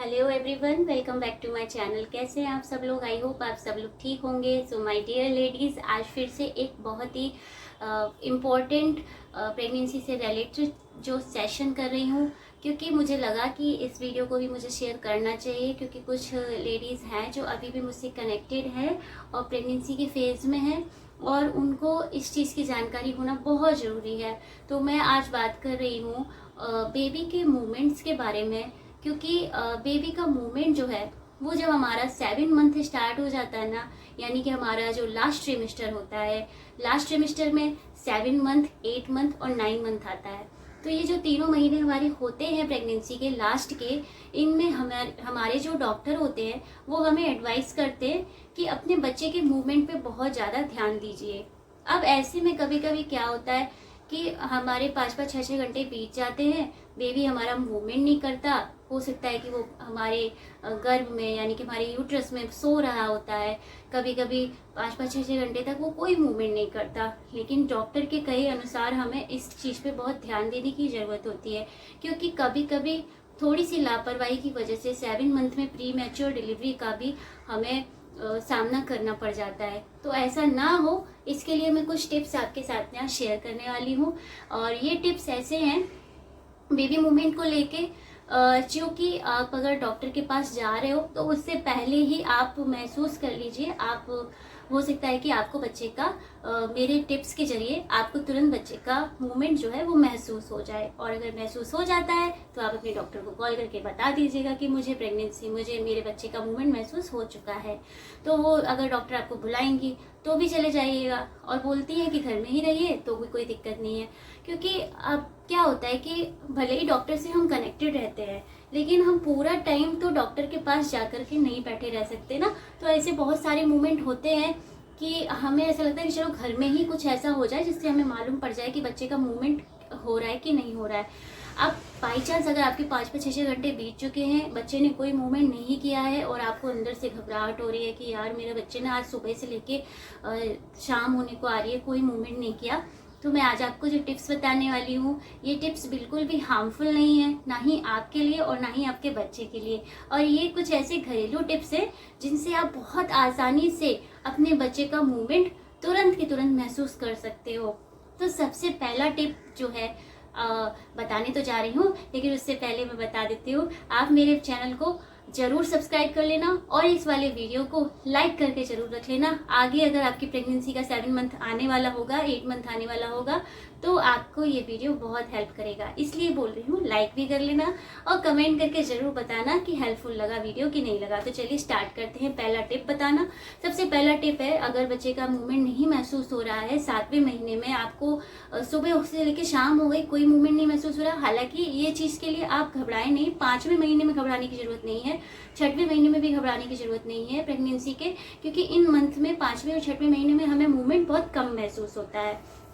Hello everyone, welcome back to my channel. कैसे हैं आप सब लोग? आई होप आप सब लोग ठीक होंगे। सो माय डियर लेडीज़, आज फिर से एक बहुत ही इम्पोर्टेंट प्रेगनेंसी से रिलेटेड जो सेशन कर रही हूँ, क्योंकि मुझे लगा कि इस वीडियो को भी मुझे शेयर करना चाहिए, क्योंकि कुछ लेडीज़ हैं जो अभी भी मुझसे कनेक्टेड है और प्रेगनेंसी के फेज़ में है और उनको इस चीज़ की जानकारी होना बहुत ज़रूरी है। तो मैं आज बात कर रही हूँ बेबी के मूवमेंट्स के बारे में, क्योंकि बेबी का मूवमेंट जो है वो जब हमारा 7 मंथ स्टार्ट हो जाता है ना, यानी कि हमारा जो लास्ट ट्रिमिस्टर होता है, लास्ट ट्रिमिस्टर में 7 मंथ, 8 मंथ और 9 मंथ आता है। तो ये जो तीनों महीने हमारे होते हैं प्रेगनेंसी के लास्ट के, इनमें हमारे जो डॉक्टर होते हैं वो हमें एडवाइस करते हैं कि अपने बच्चे के मूवमेंट पे बहुत ज़्यादा ध्यान दीजिए। अब ऐसे में कभी कभी क्या होता है कि हमारे 5-5, 6-6 घंटे बीत जाते हैं, बेबी हमारा मूवमेंट नहीं करता। हो सकता है कि वो हमारे गर्भ में यानी कि हमारे यूट्रस में सो रहा होता है। कभी कभी 5-5, 6-6 घंटे तक वो कोई मूवमेंट नहीं करता। लेकिन डॉक्टर के कहे अनुसार हमें इस चीज़ पे बहुत ध्यान देने की ज़रूरत होती है, क्योंकि कभी कभी थोड़ी सी लापरवाही की वजह से 7 मंथ में प्री मैच्योर डिलीवरी का भी हमें सामना करना पड़ जाता है। तो ऐसा ना हो, इसके लिए मैं कुछ टिप्स आपके साथ में शेयर करने वाली हूँ। और ये टिप्स ऐसे हैं बेबी मूवमेंट को लेके, जो कि आप अगर डॉक्टर के पास जा रहे हो तो उससे पहले ही आप महसूस कर लीजिए। आप हो सकता है कि आपको बच्चे का मेरे टिप्स के जरिए आपको तुरंत बच्चे का मूवमेंट जो है वो महसूस हो जाए। और अगर महसूस हो जाता है तो आप अपने डॉक्टर को कॉल करके बता दीजिएगा कि मुझे मेरे बच्चे का मूवमेंट महसूस हो चुका है। तो वो अगर डॉक्टर आपको बुलाएंगी तो भी चले जाइएगा, और बोलती है कि घर में ही रहिए तो भी कोई दिक्कत नहीं है। क्योंकि अब क्या होता है कि भले ही डॉक्टर से हम कनेक्टेड रहते हैं, लेकिन हम पूरा टाइम तो डॉक्टर के पास जाकर के नहीं बैठे रह सकते ना। तो ऐसे बहुत सारे मूवमेंट होते हैं कि हमें ऐसा लगता है कि चलो घर में ही कुछ ऐसा हो जाए जिससे हमें मालूम पड़ जाए कि बच्चे का मूवमेंट हो रहा है कि नहीं हो रहा है। अब बाई चांस अगर आपके 5-5, 6-6 घंटे बीत चुके हैं, बच्चे ने कोई मूवमेंट नहीं किया है और आपको अंदर से घबराहट हो रही है कि यार मेरे बच्चे ने आज सुबह से लेके शाम होने को आ रही है कोई मूवमेंट नहीं किया, तो मैं आज आपको जो टिप्स बताने वाली हूँ, ये टिप्स बिल्कुल भी हार्मफुल नहीं है, ना ही आपके लिए और ना ही आपके बच्चे के लिए। और ये कुछ ऐसे घरेलू टिप्स हैं जिनसे आप बहुत आसानी से अपने बच्चे का मूवमेंट तुरंत के तुरंत महसूस कर सकते हो। तो सबसे पहला टिप जो है बताने तो जा रही हूँ, लेकिन उससे पहले मैं बता देती हूँ, आप मेरे चैनल को जरूर सब्सक्राइब कर लेना और इस वाले वीडियो को लाइक करके जरूर रख लेना। आगे अगर आपकी प्रेगनेंसी का 7 मंथ आने वाला होगा, 8 मंथ आने वाला होगा, तो आपको ये वीडियो बहुत हेल्प करेगा। इसलिए बोल रही हूँ, लाइक भी कर लेना और कमेंट करके जरूर बताना कि हेल्पफुल लगा वीडियो कि नहीं लगा। तो चलिए स्टार्ट करते हैं। पहला टिप बताना। सबसे पहला टिप है, अगर बच्चे का मूवमेंट नहीं महसूस हो रहा है 7वें महीने में, आपको सुबह से लेकर शाम हो गई कोई मूवमेंट नहीं महसूस हो रहा, हालांकि ये चीज़ के लिए आप घबराएं नहीं। 5वें महीने में घबराने की जरूरत नहीं है, 6वें महीने में भी घबराने की जरूरत नहीं है प्रेगनेंसी के, क्योंकि इन मंथ में 5वें और 6वें महीने में हमें मूवमेंट बहुत कम महसूस होता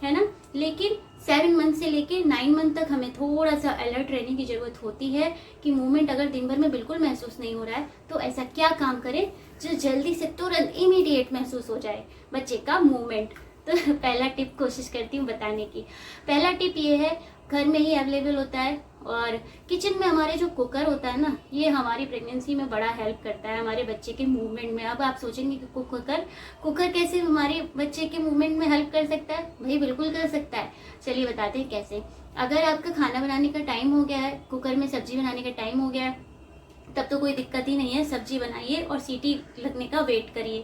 है ना। लेकिन 7 मंथ से लेके 9 मंथ तक हमें थोड़ा सा अलर्ट रहने की जरूरत होती है कि मूवमेंट अगर दिन भर में बिल्कुल महसूस नहीं हो रहा है तो ऐसा क्या काम करें जो जल्दी से तुरंत इमीडिएट महसूस हो जाए बच्चे का मूवमेंट। तो पहला टिप कोशिश करती हूँ बताने की। पहला टिप ये है, घर में ही अवेलेबल होता है और किचन में हमारे जो कुकर होता है ना, ये हमारी प्रेगनेंसी में बड़ा हेल्प करता है हमारे बच्चे के मूवमेंट में। अब आप सोचेंगे कि कुकर कैसे हमारे बच्चे के मूवमेंट में हेल्प कर सकता है? भाई बिल्कुल कर सकता है। चलिए बताते हैं कैसे। अगर आपका खाना बनाने का टाइम हो गया है, कुकर में सब्जी बनाने का टाइम हो गया है, तब तो कोई दिक्कत ही नहीं है, सब्जी बनाइए और सीटी लगने का वेट करिए।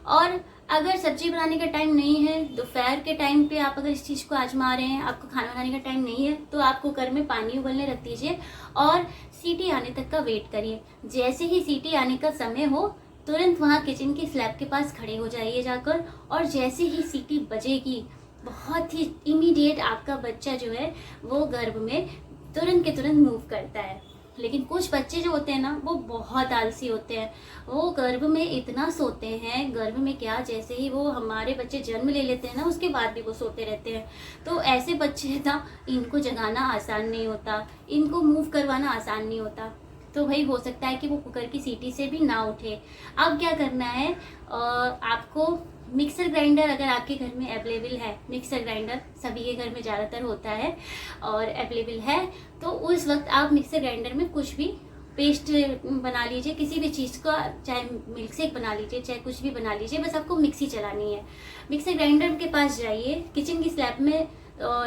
और अगर सब्जी बनाने का टाइम नहीं है, दोपहर के टाइम पे आप अगर इस चीज़ को आजमा रहे हैं, आपको खाना बनाने का टाइम नहीं है, तो आप कुकर में पानी उबलने रख दीजिए और सीटी आने तक का वेट करिए। जैसे ही सीटी आने का समय हो, तुरंत वहाँ किचन की स्लैब के पास खड़े हो जाइए जाकर, और जैसे ही सीटी बजेगी, बहुत ही इमीडिएट आपका बच्चा जो है वो गर्भ में तुरंत के तुरंत मूव करता है। लेकिन कुछ बच्चे जो होते हैं ना, वो बहुत आलसी होते हैं। वो गर्भ में इतना सोते हैं, गर्भ में क्या, जैसे ही वो हमारे बच्चे जन्म ले लेते हैं ना, उसके बाद भी वो सोते रहते हैं। तो ऐसे बच्चे ना, इनको जगाना आसान नहीं होता, इनको मूव करवाना आसान नहीं होता। तो भाई हो सकता है कि वो कुकर की सीटी से भी ना उठे। अब क्या करना है, आपको मिक्सर ग्राइंडर अगर आपके घर में अवेलेबल है, मिक्सर ग्राइंडर सभी के घर में ज़्यादातर होता है और अवेलेबल है, तो उस वक्त आप मिक्सर ग्राइंडर में कुछ भी पेस्ट बना लीजिए, किसी भी चीज़ का, चाहे मिल्क शेक बना लीजिए, चाहे कुछ भी बना लीजिए, बस आपको मिक्सी चलानी है। मिक्सर ग्राइंडर के पास जाइए, किचन की स्लैब में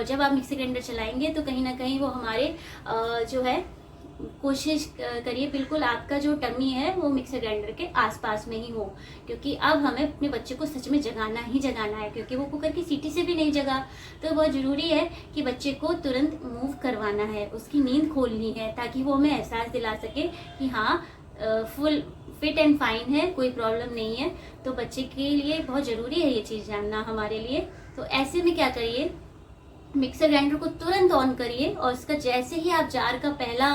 जब आप मिक्सी ग्राइंडर चलाएंगे तो कहीं ना कहीं वो हमारे जो है, कोशिश करिए बिल्कुल आपका जो टमी है वो मिक्सर ग्राइंडर के आसपास में ही हो, क्योंकि अब हमें अपने बच्चे को सच में जगाना ही जगाना है, क्योंकि वो कुकर की सीटी से भी नहीं जगा। तो बहुत ज़रूरी है कि बच्चे को तुरंत मूव करवाना है, उसकी नींद खोलनी है, ताकि वो हमें एहसास दिला सके कि हाँ फुल फिट एंड फाइन है, कोई प्रॉब्लम नहीं है। तो बच्चे के लिए बहुत ज़रूरी है ये चीज़ जानना हमारे लिए। तो ऐसे में क्या करिए, मिक्सर ग्राइंडर को तुरंत ऑन करिए और उसका जैसे ही आप जार का पहला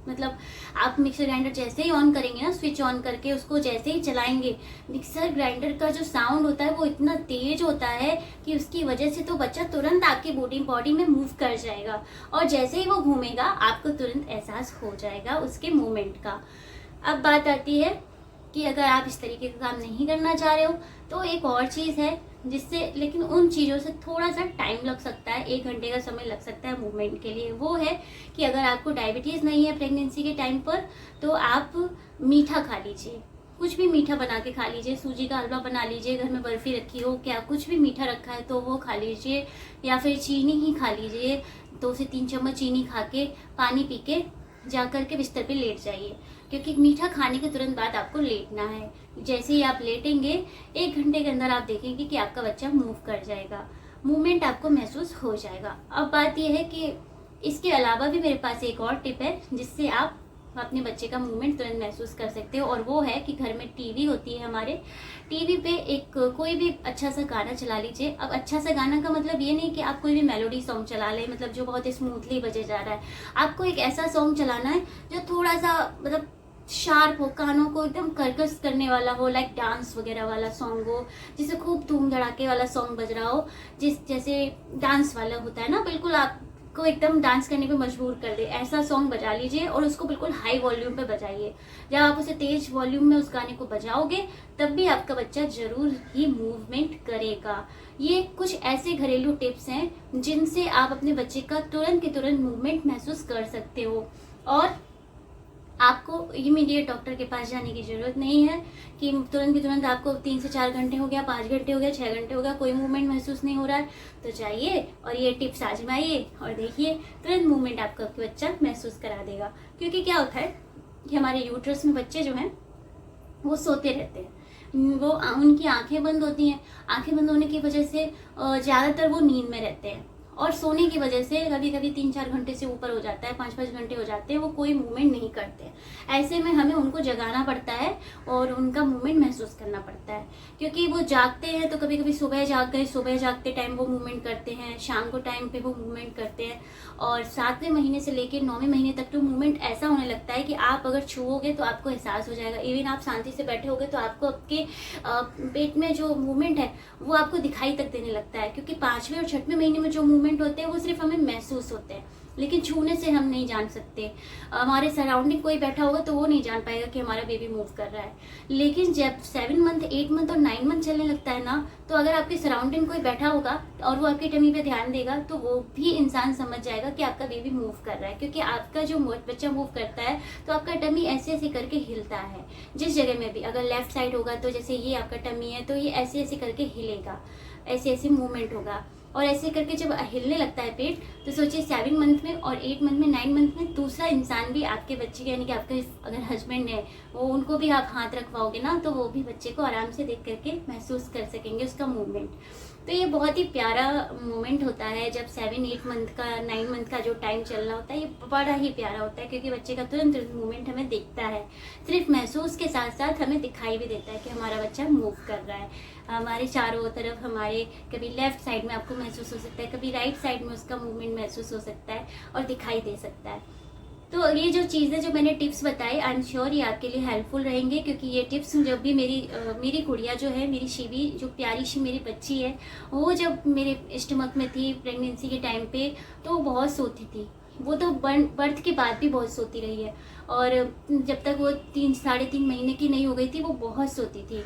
मतलब आप मिक्सर ग्राइंडर जैसे ही ऑन करेंगे ना, स्विच ऑन करके उसको जैसे ही चलाएंगे, मिक्सर ग्राइंडर का जो साउंड होता है वो इतना तेज होता है कि उसकी वजह से तो बच्चा तुरंत आपकी बॉडी में मूव कर जाएगा, और जैसे ही वो घूमेगा आपको तुरंत एहसास हो जाएगा उसके मूवमेंट का। अब बात आती है कि अगर आप इस तरीके का काम नहीं करना चाह रहे हो तो एक और चीज़ है जिससे, लेकिन उन चीज़ों से थोड़ा सा टाइम लग सकता है, 1 घंटे का समय लग सकता है मूवमेंट के लिए। वो है कि अगर आपको डायबिटीज़ नहीं है प्रेगनेंसी के टाइम पर, तो आप मीठा खा लीजिए, कुछ भी मीठा बना के खा लीजिए, सूजी का हलवा बना लीजिए, घर में बर्फ़ी रखी हो, क्या कुछ भी मीठा रखा है तो वो खा लीजिए, या फिर चीनी ही खा लीजिए, 2 से 3 चम्मच चीनी खा के पानी पी के जा कर के बिस्तर पे लेट जाइए, क्योंकि मीठा खाने के तुरंत बाद आपको लेटना है। जैसे ही आप लेटेंगे 1 घंटे के अंदर आप देखेंगे कि आपका बच्चा मूव कर जाएगा, मूवमेंट आपको महसूस हो जाएगा। अब बात यह है कि इसके अलावा भी मेरे पास एक और टिप है जिससे आप अपने बच्चे का मूवमेंट तुरंत महसूस कर सकते हो, और वो है कि घर में टीवी होती है हमारे, टीवी पे एक कोई भी अच्छा सा गाना चला लीजिए। अब अच्छा सा गाना का मतलब ये नहीं कि आप कोई भी मेलोडी सॉन्ग चला लें, मतलब जो बहुत स्मूथली बजे जा रहा है। आपको एक ऐसा सॉन्ग चलाना है जो थोड़ा सा मतलब शार्प हो, कानों को एकदम कर्कश करने वाला हो, लाइक डांस वगैरह वाला सॉन्ग हो, जिसे खूब धूम धड़ाके वाला सॉन्ग बज रहा हो, जैसे डांस वाला होता है ना, बिल्कुल आपको एकदम डांस करने पे मजबूर कर दे, ऐसा सॉन्ग बजा लीजिए और उसको बिल्कुल हाई वॉल्यूम पे बजाइए। जब आप उसे तेज वॉल्यूम में उस गाने को बजाओगे तब भी आपका बच्चा जरूर ही मूवमेंट करेगा। ये कुछ ऐसे घरेलू टिप्स हैं जिनसे आप अपने बच्चे का तुरंत के तुरंत मूवमेंट महसूस कर सकते हो, और आपको इमीडिएट डॉक्टर के पास जाने की ज़रूरत नहीं है कि तुरंत के तुरंत आपको 3 से 4 घंटे हो गया, 5 घंटे हो गया, 6 घंटे हो गया, कोई मूवमेंट महसूस नहीं हो रहा है, तो जाइए और ये टिप्स आजमाइए और देखिए तुरंत मूवमेंट आपका बच्चा महसूस करा देगा। क्योंकि क्या होता है कि हमारे यूट्रस में बच्चे जो हैं वो सोते रहते हैं, वो उनकी आंखें बंद होती हैं, आंखें बंद होने की वजह से ज़्यादातर वो नींद में रहते हैं, और सोने की वजह से कभी कभी 3-4 घंटे से ऊपर हो जाता है, 5-5 घंटे हो जाते हैं, वो कोई मूवमेंट नहीं करते। ऐसे में हमें उनको जगाना पड़ता है और उनका मूवमेंट महसूस करना पड़ता है, क्योंकि वो जागते हैं तो कभी कभी सुबह जाग गए, सुबह जागते टाइम वो मूवमेंट करते हैं, शाम को टाइम पे वो मूवमेंट करते हैं, और 7वें महीने से लेकर 9वें महीने तक तो मूवमेंट ऐसा होने लगता है कि आप अगर छुओगे तो आपको एहसास हो जाएगा। इवन आप शांति से बैठे होगे तो आपको आपके पेट में जो मूवमेंट है वो आपको दिखाई तक देने लगता है, क्योंकि 5वें और 6वें महीने में जो मूवमेंट होते हैं वो सिर्फ हमें महसूस होते हैं, लेकिन छूने से हम नहीं जान सकते। हमारे सराउंडिंग कोई बैठा होगा तो वो नहीं जान पाएगा कि हमारा बेबी मूव कर रहा है। लेकिन जब 7 मंथ, 8 मंथ और 9 मंथ चलने लगता है ना, तो अगर आपके सराउंडिंग कोई बैठा होगा और वो आपकी टमी पे ध्यान देगा तो वो भी इंसान समझ जाएगा कि आपका बेबी मूव कर रहा है, क्योंकि आपका जो बच्चा मूव करता है तो आपका टमी ऐसे ऐसे करके हिलता है। जिस जगह में भी अगर लेफ्ट साइड होगा तो जैसे ये आपका टमी है तो ये ऐसे ऐसे करके हिलेगा, ऐसे ऐसे मूवमेंट होगा, और ऐसे करके जब हिलने लगता है पेट तो सोचिए 7 मंथ में और 8 मंथ में, 9 मंथ में दूसरा इंसान भी आपके बच्चे के, यानी कि आपके अगर हस्बैंड है वो, उनको भी आप हाथ रखवाओगे ना तो वो भी बच्चे को आराम से देख करके महसूस कर सकेंगे उसका मूवमेंट। तो ये बहुत ही प्यारा मोमेंट होता है जब 7-8 मंथ का, 9 मंथ का जो टाइम चल रहा होता है, ये बड़ा ही प्यारा होता है, क्योंकि बच्चे का तुरंत मूवमेंट हमें दिखता है। सिर्फ महसूस के साथ साथ हमें दिखाई भी देता है कि हमारा बच्चा मूव कर रहा है। हमारे चारों तरफ, हमारे कभी लेफ्ट साइड में आपको महसूस हो सकता है, कभी राइट साइड में उसका मूवमेंट महसूस हो सकता है और दिखाई दे सकता है। तो ये जो चीज़ें जो मैंने टिप्स बताई, आई एम श्योर ये आपके लिए हेल्पफुल रहेंगे, क्योंकि ये टिप्स जब भी मेरी गुड़िया जो है, मेरी शिवी जो प्यारी सी मेरी बच्ची है, वो जब मेरे स्टमक में थी प्रेगनेंसी के टाइम पे तो वो बहुत सोती थी। वो तो बर्थ के बाद भी बहुत सोती रही है, और जब तक वो 3-3.5 महीने की नहीं हो गई थी वो बहुत सोती थी।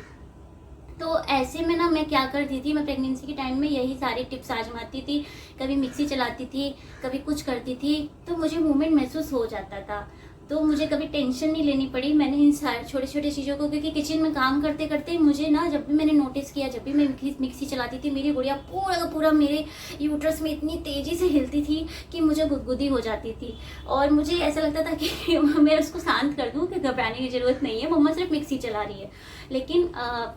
तो ऐसे में ना मैं क्या करती थी, मैं प्रेगनेंसी के टाइम में यही सारी टिप्स आजमाती थी, कभी मिक्सी चलाती थी, कभी कुछ करती थी, तो मुझे मूवमेंट महसूस हो जाता था। तो मुझे कभी टेंशन नहीं लेनी पड़ी। मैंने इन सारे छोटे छोटे चीज़ों को, क्योंकि किचन में काम करते करते मुझे ना, जब भी मैंने नोटिस किया, जब भी मैं मिक्सी चलाती थी, मेरी गुड़िया पूरा का पूरा मेरे यूट्रस में इतनी तेज़ी से हिलती थी कि मुझे गुदगुदी हो जाती थी। और मुझे ऐसा लगता था कि मैं उसको शांत कर दूँ कि घबराने की ज़रूरत नहीं है, मम्मा सिर्फ मिक्सी चला रही है। लेकिन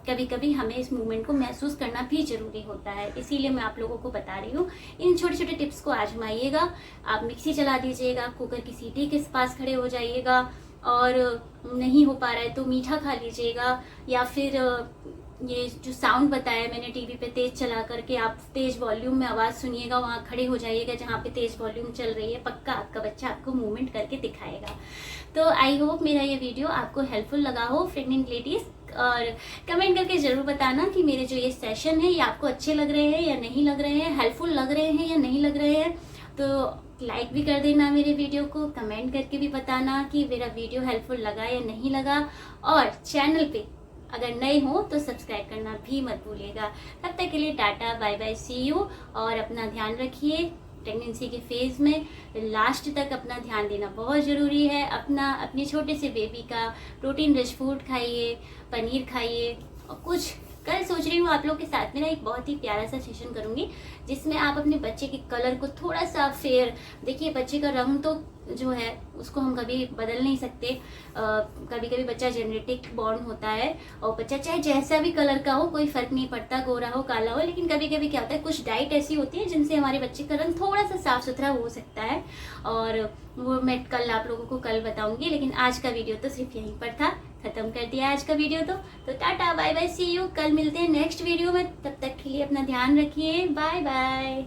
कभी कभी हमें इस मूवमेंट को महसूस करना भी ज़रूरी होता है, इसीलिए मैं आप लोगों को बता रही हूँ। इन छोटे छोटे टिप्स को आजमाइएगा। आप मिक्सी चला दीजिएगा, कुकर की सीटी के पास खड़े हो जाइएगा, और नहीं हो पा रहा है तो मीठा खा लीजिएगा, या फिर ये जो साउंड बताया मैंने टीवी पे तेज चला करके आप तेज वॉल्यूम में आवाज़ सुनिएगा, वहाँ खड़े हो जाइएगा जहाँ पे तेज वॉल्यूम चल रही है। पक्का आपका बच्चा आपको मूवमेंट करके दिखाएगा। तो आई होप मेरा ये वीडियो आपको हेल्पफुल लगा हो प्रेग्नेंट लेडीज़, और कमेंट करके ज़रूर बताना कि मेरे जो ये सेशन है ये आपको अच्छे लग रहे हैं या नहीं लग रहे हैं, हेल्पफुल लग रहे हैं या नहीं लग रहे हैं। तो लाइक भी कर देना मेरे वीडियो को, कमेंट करके भी बताना कि मेरा वीडियो हेल्पफुल लगा या नहीं लगा, और चैनल पे अगर नए हो तो सब्सक्राइब करना भी मत भूलिएगा। तब तक के लिए tata bye bye, see you, और अपना ध्यान रखिए। प्रेगनेंसी के फेज़ में लास्ट तक अपना ध्यान देना बहुत ज़रूरी है। अपने छोटे से बेबी का प्रोटीन रिच फूड खाइए, पनीर खाइए, और कुछ कल सोच रही हूँ आप लोग के साथ में ना एक बहुत ही प्यारा सा सेशन करूँगी, जिसमें आप अपने बच्चे के कलर को थोड़ा सा फेयर देखिए। बच्चे का रंग तो जो है उसको हम कभी बदल नहीं सकते। कभी कभी बच्चा जेनेटिक बॉर्न होता है, और बच्चा चाहे जैसा भी कलर का हो कोई फ़र्क नहीं पड़ता, गोरा हो काला हो। लेकिन कभी कभी क्या होता है, कुछ डाइट ऐसी होती है जिनसे हमारे बच्चे का रंग थोड़ा सा साफ सुथरा हो सकता है, और वो मैं कल आप लोगों को कल बताऊंगी। लेकिन आज का वीडियो तो सिर्फ यहीं पर था, खत्म कर दिया आज का वीडियो। तो tata bye bye, see you, कल मिलते हैं नेक्स्ट वीडियो में। तब तक के लिए अपना ध्यान रखिए, बाय बाय।